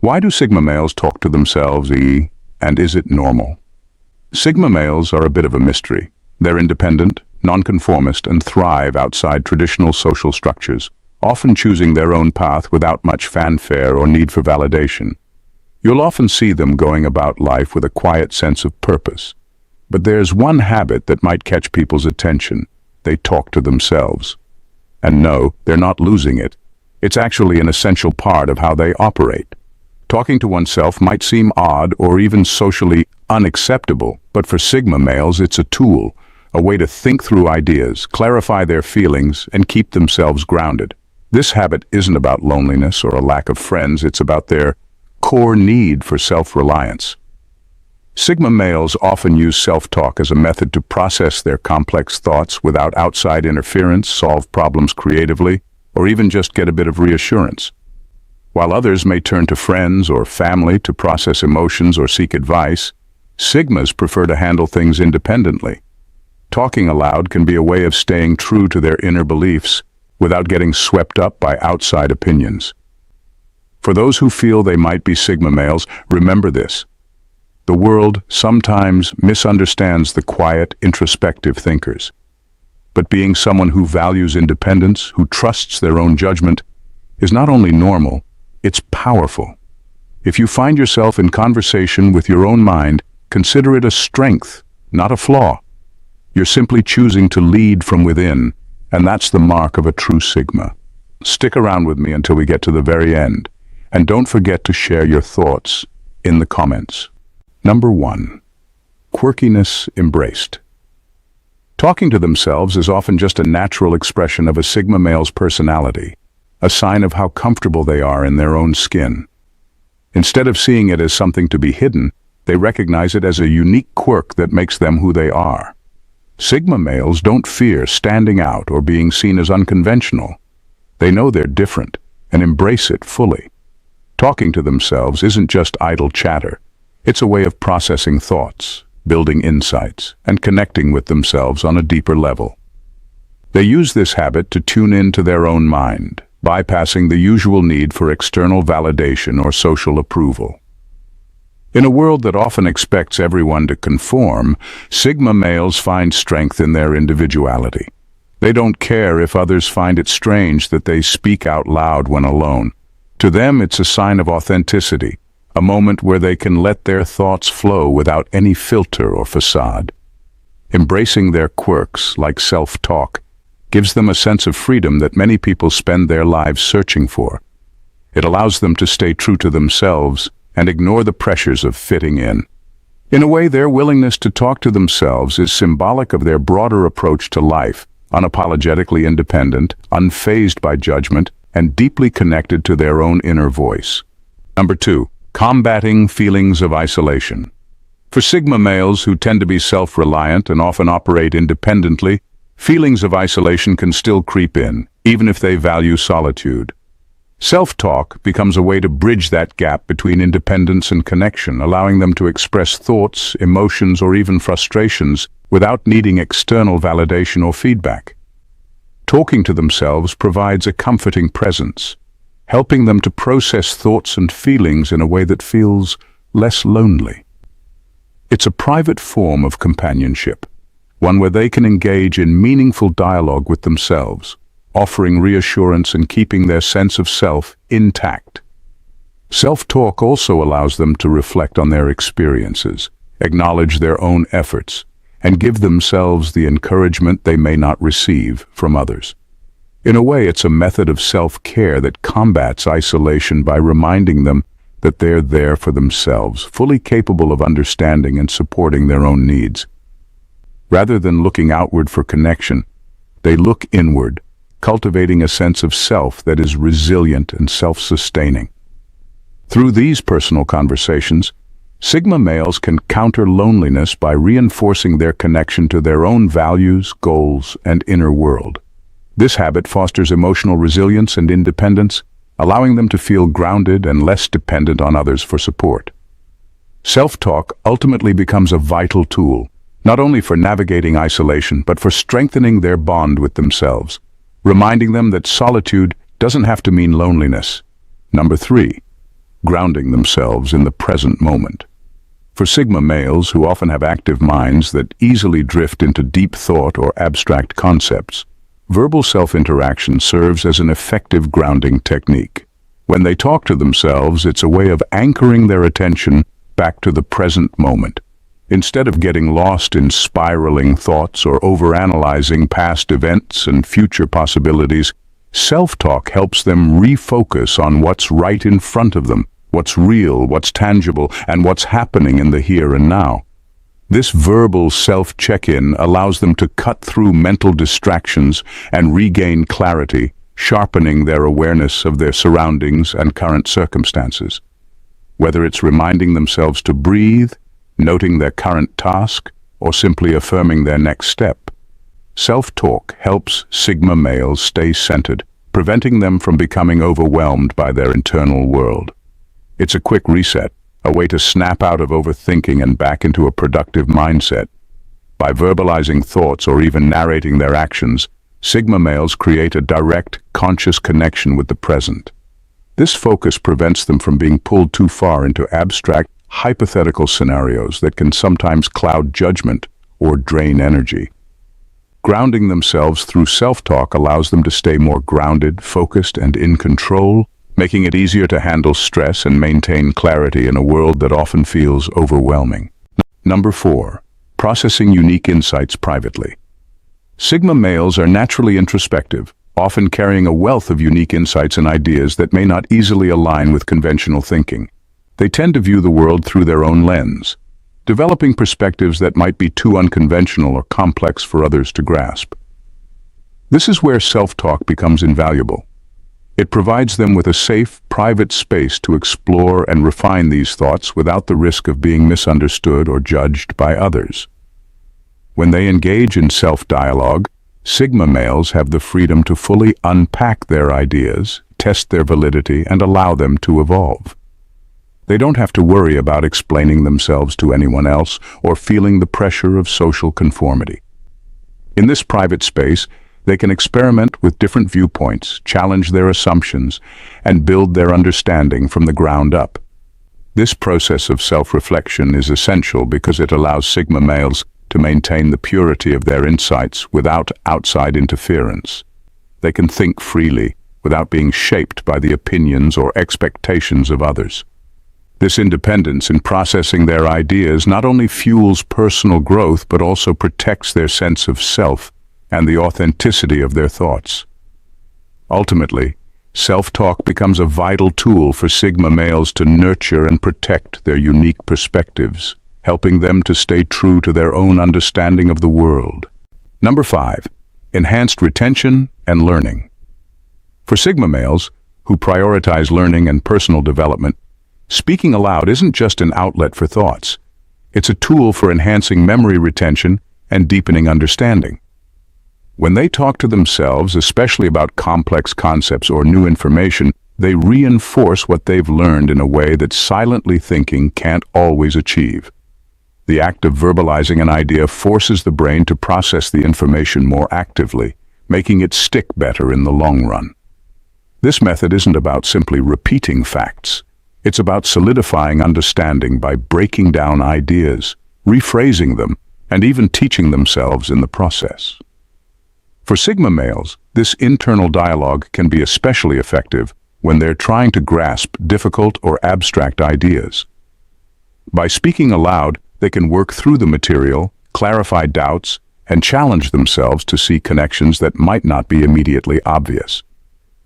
Why do Sigma males talk to themselves, and is it normal? Sigma males are a bit of a mystery. They're independent, nonconformist, and thrive outside traditional social structures, often choosing their own path without much fanfare or need for validation. You'll often see them going about life with a quiet sense of purpose. But there's one habit that might catch people's attention. They talk to themselves. And no, they're not losing it. It's actually an essential part of how they operate. Talking to oneself might seem odd or even socially unacceptable, but for Sigma males it's a tool, a way to think through ideas, clarify their feelings, and keep themselves grounded. This habit isn't about loneliness or a lack of friends, it's about their core need for self-reliance. Sigma males often use self-talk as a method to process their complex thoughts without outside interference, solve problems creatively, or even just get a bit of reassurance. While others may turn to friends or family to process emotions or seek advice, Sigmas prefer to handle things independently. Talking aloud can be a way of staying true to their inner beliefs without getting swept up by outside opinions. For those who feel they might be Sigma males, remember this. The world sometimes misunderstands the quiet, introspective thinkers. But being someone who values independence, who trusts their own judgment, is not only normal, it's powerful. If you find yourself in conversation with your own mind, consider it a strength, not a flaw. You're simply choosing to lead from within, and that's the mark of a true Sigma. Stick around with me until we get to the very end, and don't forget to share your thoughts in the comments. Number 1. Quirkiness embraced. Talking to themselves is often just a natural expression of a Sigma male's personality, a sign of how comfortable they are in their own skin. Instead of seeing it as something to be hidden, they recognize it as a unique quirk that makes them who they are. Sigma males don't fear standing out or being seen as unconventional. They know they're different and embrace it fully. Talking to themselves isn't just idle chatter. It's a way of processing thoughts, building insights, and connecting with themselves on a deeper level. They use this habit to tune into their own mind, bypassing the usual need for external validation or social approval. In a world that often expects everyone to conform, Sigma males find strength in their individuality. They don't care if others find it strange that they speak out loud when alone. To them, it's a sign of authenticity, a moment where they can let their thoughts flow without any filter or facade. Embracing their quirks, like self-talk, gives them a sense of freedom that many people spend their lives searching for. It allows them to stay true to themselves and ignore the pressures of fitting in. In a way, their willingness to talk to themselves is symbolic of their broader approach to life, unapologetically independent, unfazed by judgment, and deeply connected to their own inner voice. Number 2. Combating feelings of isolation. For Sigma males who tend to be self-reliant and often operate independently, feelings of isolation can still creep in, even if they value solitude. Self-talk becomes a way to bridge that gap between independence and connection, allowing them to express thoughts, emotions, or even frustrations without needing external validation or feedback. Talking to themselves provides a comforting presence, helping them to process thoughts and feelings in a way that feels less lonely. It's a private form of companionship, one where they can engage in meaningful dialogue with themselves, offering reassurance and keeping their sense of self intact. Self-talk also allows them to reflect on their experiences, acknowledge their own efforts, and give themselves the encouragement they may not receive from others. In a way, it's a method of self-care that combats isolation by reminding them that they're there for themselves, fully capable of understanding and supporting their own needs. Rather than looking outward for connection, they look inward, cultivating a sense of self that is resilient and self-sustaining. Through these personal conversations, Sigma males can counter loneliness by reinforcing their connection to their own values, goals, and inner world. This habit fosters emotional resilience and independence, allowing them to feel grounded and less dependent on others for support. Self-talk ultimately becomes a vital tool, not only for navigating isolation, but for strengthening their bond with themselves, reminding them that solitude doesn't have to mean loneliness. Number 3. grounding themselves in the present moment. For Sigma males, who often have active minds that easily drift into deep thought or abstract concepts, verbal self-interaction serves as an effective grounding technique. When they talk to themselves, it's a way of anchoring their attention back to the present moment. Instead of getting lost in spiraling thoughts or overanalyzing past events and future possibilities, self-talk helps them refocus on what's right in front of them, what's real, what's tangible, and what's happening in the here and now. This verbal self-check-in allows them to cut through mental distractions and regain clarity, sharpening their awareness of their surroundings and current circumstances. Whether it's reminding themselves to breathe, noting their current task, or simply affirming their next step, self-talk helps Sigma males stay centered, preventing them from becoming overwhelmed by their internal world. It's a quick reset, a way to snap out of overthinking and back into a productive mindset. By verbalizing thoughts or even narrating their actions, Sigma males create a direct, conscious connection with the present. This focus prevents them from being pulled too far into abstract, hypothetical scenarios that can sometimes cloud judgment or drain energy. Grounding themselves through self-talk allows them to stay more grounded, focused, and in control, making it easier to handle stress and maintain clarity in a world that often feels overwhelming. Number 4. Processing unique insights privately. Sigma males are naturally introspective, often carrying a wealth of unique insights and ideas that may not easily align with conventional thinking. They tend to view the world through their own lens, developing perspectives that might be too unconventional or complex for others to grasp. This is where self-talk becomes invaluable. It provides them with a safe, private space to explore and refine these thoughts without the risk of being misunderstood or judged by others. When they engage in self-dialogue, Sigma males have the freedom to fully unpack their ideas, test their validity, and allow them to evolve. They don't have to worry about explaining themselves to anyone else or feeling the pressure of social conformity. In this private space, they can experiment with different viewpoints, challenge their assumptions, and build their understanding from the ground up. This process of self-reflection is essential because it allows Sigma males to maintain the purity of their insights without outside interference. They can think freely without being shaped by the opinions or expectations of others. This independence in processing their ideas not only fuels personal growth but also protects their sense of self and the authenticity of their thoughts. Ultimately, self-talk becomes a vital tool for Sigma males to nurture and protect their unique perspectives, helping them to stay true to their own understanding of the world. Number 5. Enhanced retention and learning. For Sigma males, who prioritize learning and personal development, speaking aloud isn't just an outlet for thoughts. It's a tool for enhancing memory retention and deepening understanding. When they talk to themselves, especially about complex concepts or new information, they reinforce what they've learned in a way that silently thinking can't always achieve. The act of verbalizing an idea forces the brain to process the information more actively, making it stick better in the long run. This method isn't about simply repeating facts. It's about solidifying understanding by breaking down ideas, rephrasing them, and even teaching themselves in the process. For Sigma males, this internal dialogue can be especially effective when they're trying to grasp difficult or abstract ideas. By speaking aloud, they can work through the material, clarify doubts, and challenge themselves to see connections that might not be immediately obvious.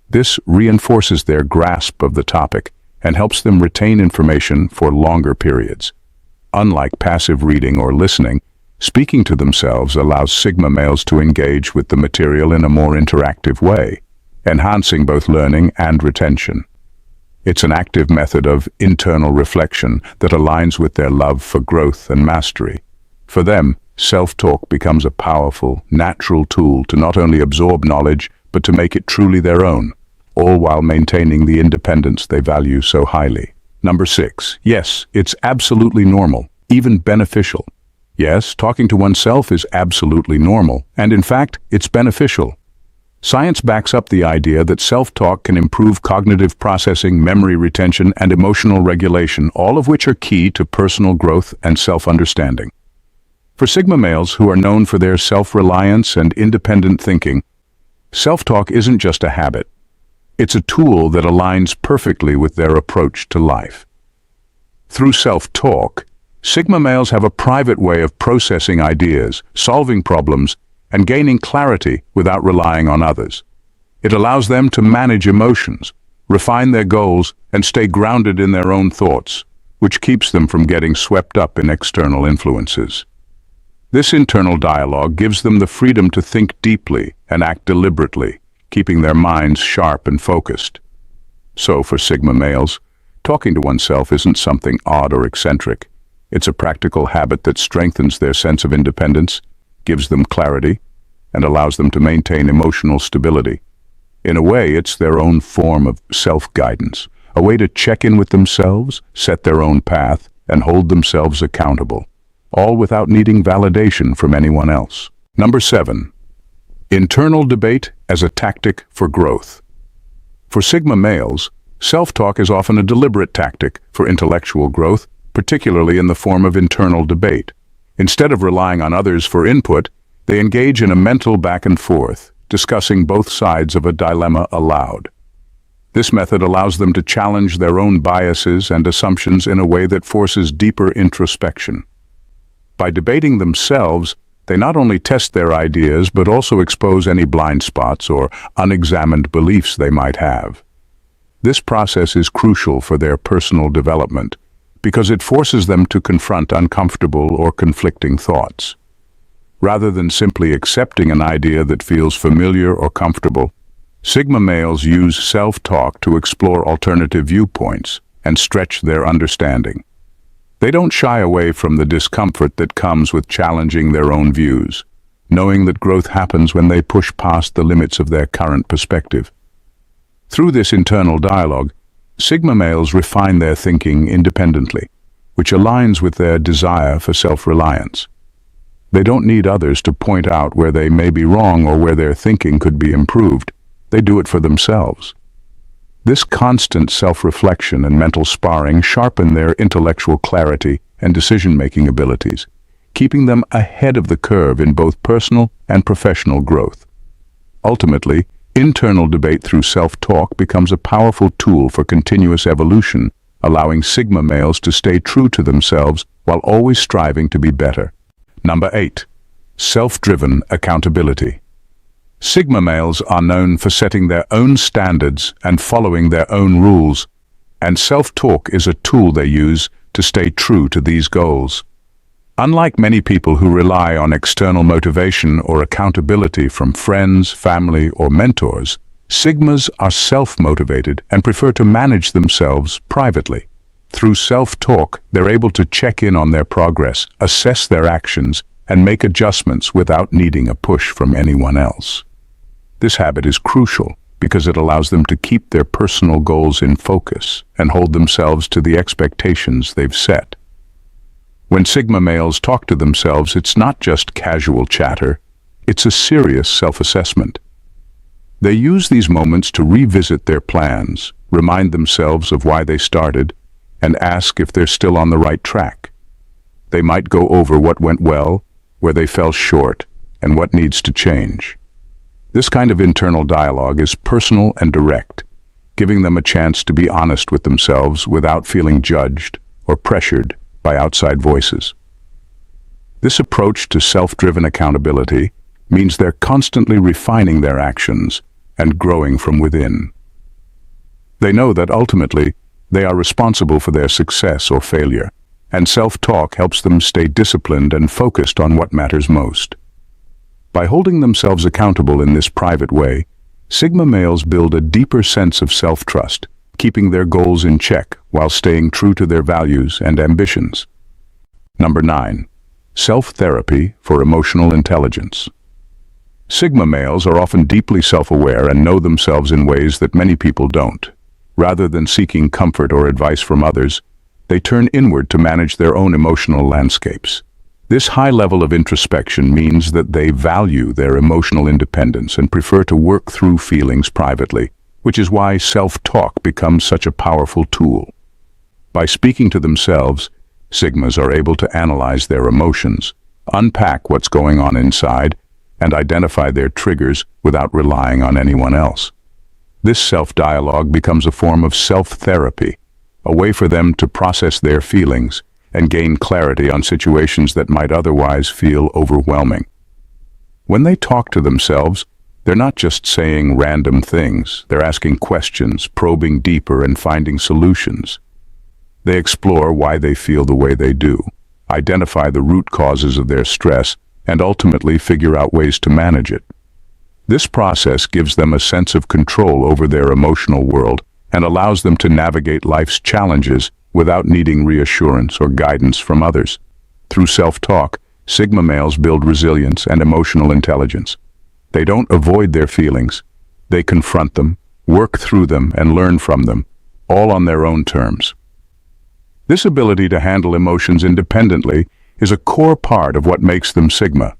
This reinforces their grasp of the topic and helps them retain information for longer periods. Unlike passive reading or listening, speaking to themselves allows Sigma males to engage with the material in a more interactive way, enhancing both learning and retention. It's an active method of internal reflection that aligns with their love for growth and mastery. For them, self-talk becomes a powerful, natural tool to not only absorb knowledge, but to make it truly their own, all while maintaining the independence they value so highly. Number 6. Yes, it's absolutely normal, even beneficial. Yes, talking to oneself is absolutely normal, and in fact, it's beneficial. Science backs up the idea that self-talk can improve cognitive processing, memory retention, and emotional regulation, all of which are key to personal growth and self-understanding. For Sigma males who are known for their self-reliance and independent thinking, self-talk isn't just a habit. It's a tool that aligns perfectly with their approach to life. Through self-talk, Sigma males have a private way of processing ideas, solving problems, and gaining clarity without relying on others. It allows them to manage emotions, refine their goals, and stay grounded in their own thoughts, which keeps them from getting swept up in external influences. This internal dialogue gives them the freedom to think deeply and act deliberately, keeping their minds sharp and focused. So for Sigma males, talking to oneself isn't something odd or eccentric. It's a practical habit that strengthens their sense of independence, gives them clarity, and allows them to maintain emotional stability. In a way, it's their own form of self-guidance, a way to check in with themselves, set their own path, and hold themselves accountable, all without needing validation from anyone else. Number 7. Internal debate as a tactic for growth. For Sigma males, self-talk is often a deliberate tactic for intellectual growth, particularly in the form of internal debate. Instead of relying on others for input, they engage in a mental back and forth, discussing both sides of a dilemma aloud. This method allows them to challenge their own biases and assumptions in a way that forces deeper introspection. By debating themselves, they not only test their ideas but also expose any blind spots or unexamined beliefs they might have. This process is crucial for their personal development because it forces them to confront uncomfortable or conflicting thoughts. Rather than simply accepting an idea that feels familiar or comfortable, Sigma males use self-talk to explore alternative viewpoints and stretch their understanding. They don't shy away from the discomfort that comes with challenging their own views, knowing that growth happens when they push past the limits of their current perspective. Through this internal dialogue, Sigma males refine their thinking independently, which aligns with their desire for self-reliance. They don't need others to point out where they may be wrong or where their thinking could be improved. They do it for themselves. This constant self-reflection and mental sparring sharpen their intellectual clarity and decision-making abilities, keeping them ahead of the curve in both personal and professional growth. Ultimately, internal debate through self-talk becomes a powerful tool for continuous evolution, allowing Sigma males to stay true to themselves while always striving to be better. Number 8. Self-driven accountability. Sigma males are known for setting their own standards and following their own rules, and self-talk is a tool they use to stay true to these goals. Unlike many people who rely on external motivation or accountability from friends, family, or mentors, Sigmas are self-motivated and prefer to manage themselves privately. Through self-talk, they're able to check in on their progress, assess their actions, and make adjustments without needing a push from anyone else. This habit is crucial because it allows them to keep their personal goals in focus and hold themselves to the expectations they've set. When Sigma males talk to themselves, it's not just casual chatter, it's a serious self-assessment. They use these moments to revisit their plans, remind themselves of why they started, and ask if they're still on the right track. They might go over what went well, where they fell short, and what needs to change. This kind of internal dialogue is personal and direct, giving them a chance to be honest with themselves without feeling judged or pressured by outside voices. This approach to self-driven accountability means they're constantly refining their actions and growing from within. They know that ultimately they are responsible for their success or failure, and self-talk helps them stay disciplined and focused on what matters most. By holding themselves accountable in this private way, Sigma males build a deeper sense of self-trust, keeping their goals in check while staying true to their values and ambitions. Number 9. Self-therapy for emotional intelligence. Sigma males are often deeply self-aware and know themselves in ways that many people don't. Rather than seeking comfort or advice from others, they turn inward to manage their own emotional landscapes. This high level of introspection means that they value their emotional independence and prefer to work through feelings privately, which is why self-talk becomes such a powerful tool. By speaking to themselves, Sigmas are able to analyze their emotions, unpack what's going on inside, and identify their triggers without relying on anyone else. This self-dialogue becomes a form of self-therapy, a way for them to process their feelings and gain clarity on situations that might otherwise feel overwhelming. When they talk to themselves, they're not just saying random things, they're asking questions, probing deeper, and finding solutions. They explore why they feel the way they do, identify the root causes of their stress, and ultimately figure out ways to manage it. This process gives them a sense of control over their emotional world and allows them to navigate life's challenges without needing reassurance or guidance from others. Through self-talk, Sigma males build resilience and emotional intelligence. They don't avoid their feelings. They confront them, work through them, and learn from them, all on their own terms. This ability to handle emotions independently is a core part of what makes them Sigma.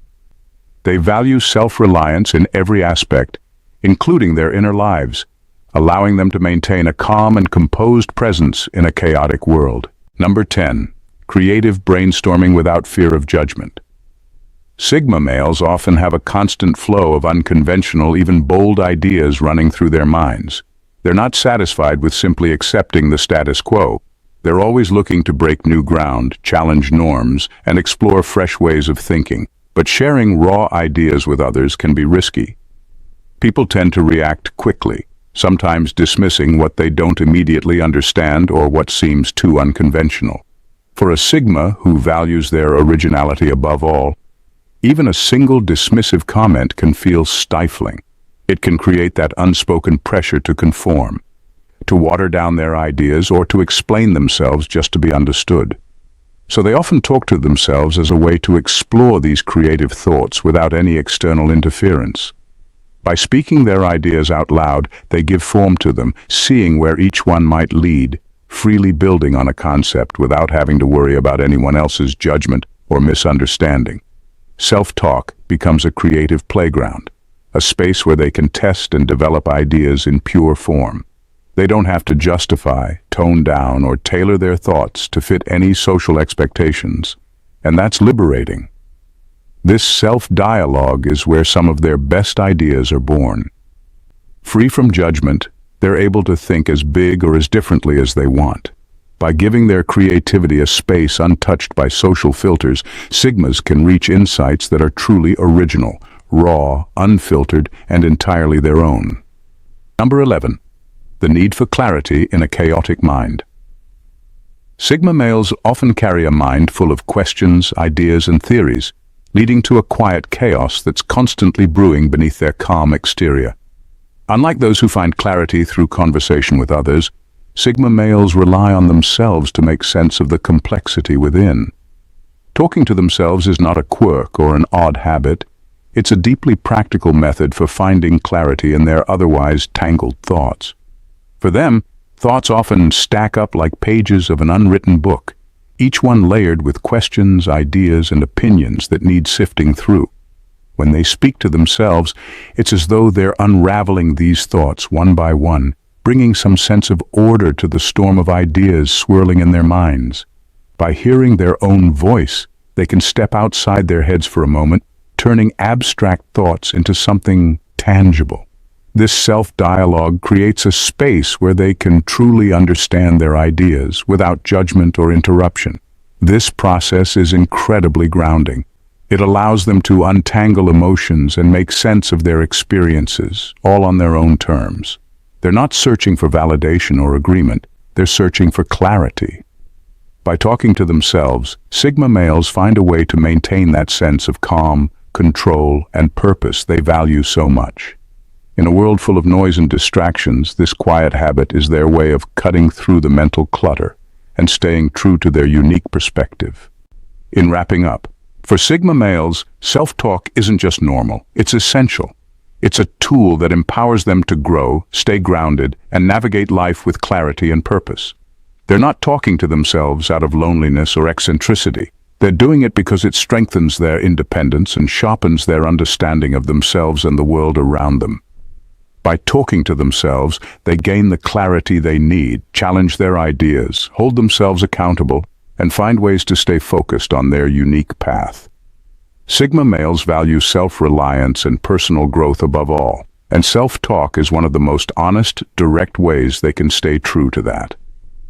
They value self-reliance in every aspect, including their inner lives, allowing them to maintain a calm and composed presence in a chaotic world. Number 10. Creative brainstorming without fear of judgment. Sigma males often have a constant flow of unconventional, even bold ideas running through their minds. They're not satisfied with simply accepting the status quo. They're always looking to break new ground, challenge norms, and explore fresh ways of thinking. But sharing raw ideas with others can be risky. People tend to react quickly, sometimes dismissing what they don't immediately understand or what seems too unconventional. For a Sigma who values their originality above all, even a single dismissive comment can feel stifling. It can create that unspoken pressure to conform, to water down their ideas, or to explain themselves just to be understood. So they often talk to themselves as a way to explore these creative thoughts without any external interference. By speaking their ideas out loud, they give form to them, seeing where each one might lead, freely building on a concept without having to worry about anyone else's judgment or misunderstanding. Self-talk becomes a creative playground, a space where they can test and develop ideas in pure form. They don't have to justify, tone down, or tailor their thoughts to fit any social expectations, and that's liberating. This self-dialogue is where some of their best ideas are born. Free from judgment, they're able to think as big or as differently as they want. By giving their creativity a space untouched by social filters, Sigmas can reach insights that are truly original, raw, unfiltered, and entirely their own. Number 11. The need for clarity in a chaotic mind. Sigma males often carry a mind full of questions, ideas, and theories, leading to a quiet chaos that's constantly brewing beneath their calm exterior. Unlike those who find clarity through conversation with others, Sigma males rely on themselves to make sense of the complexity within. Talking to themselves is not a quirk or an odd habit. It's a deeply practical method for finding clarity in their otherwise tangled thoughts. For them, thoughts often stack up like pages of an unwritten book, each one layered with questions, ideas, and opinions that need sifting through. When they speak to themselves, it's as though they're unraveling these thoughts one by one, bringing some sense of order to the storm of ideas swirling in their minds. By hearing their own voice, they can step outside their heads for a moment, turning abstract thoughts into something tangible. This self-dialogue creates a space where they can truly understand their ideas without judgment or interruption. This process is incredibly grounding. It allows them to untangle emotions and make sense of their experiences, all on their own terms. They're not searching for validation or agreement, they're searching for clarity. By talking to themselves, Sigma males find a way to maintain that sense of calm, control, and purpose they value so much. In a world full of noise and distractions, this quiet habit is their way of cutting through the mental clutter and staying true to their unique perspective. In wrapping up, for Sigma males, self-talk isn't just normal, it's essential. It's a tool that empowers them to grow, stay grounded, and navigate life with clarity and purpose. They're not talking to themselves out of loneliness or eccentricity. They're doing it because it strengthens their independence and sharpens their understanding of themselves and the world around them. By talking to themselves, they gain the clarity they need, challenge their ideas, hold themselves accountable, and find ways to stay focused on their unique path. Sigma males value self-reliance and personal growth above all, and self-talk is one of the most honest, direct ways they can stay true to that.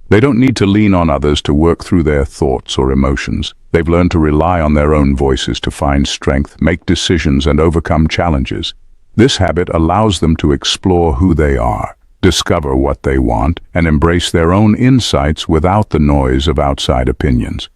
They don't need to lean on others to work through their thoughts or emotions. They've learned to rely on their own voices to find strength, make decisions, and overcome challenges. This habit allows them to explore who they are, discover what they want, and embrace their own insights without the noise of outside opinions.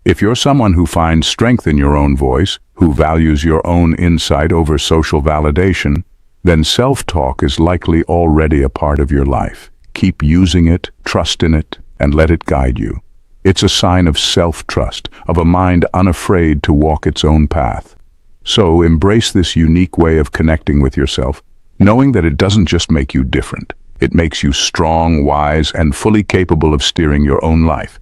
If you're someone who finds strength in your own voice, who values your own insight over social validation, then self-talk is likely already a part of your life. Keep using it, trust in it, and let it guide you. It's a sign of self-trust, of a mind unafraid to walk its own path. So embrace this unique way of connecting with yourself, knowing that it doesn't just make you different. It makes you strong, wise, and fully capable of steering your own life.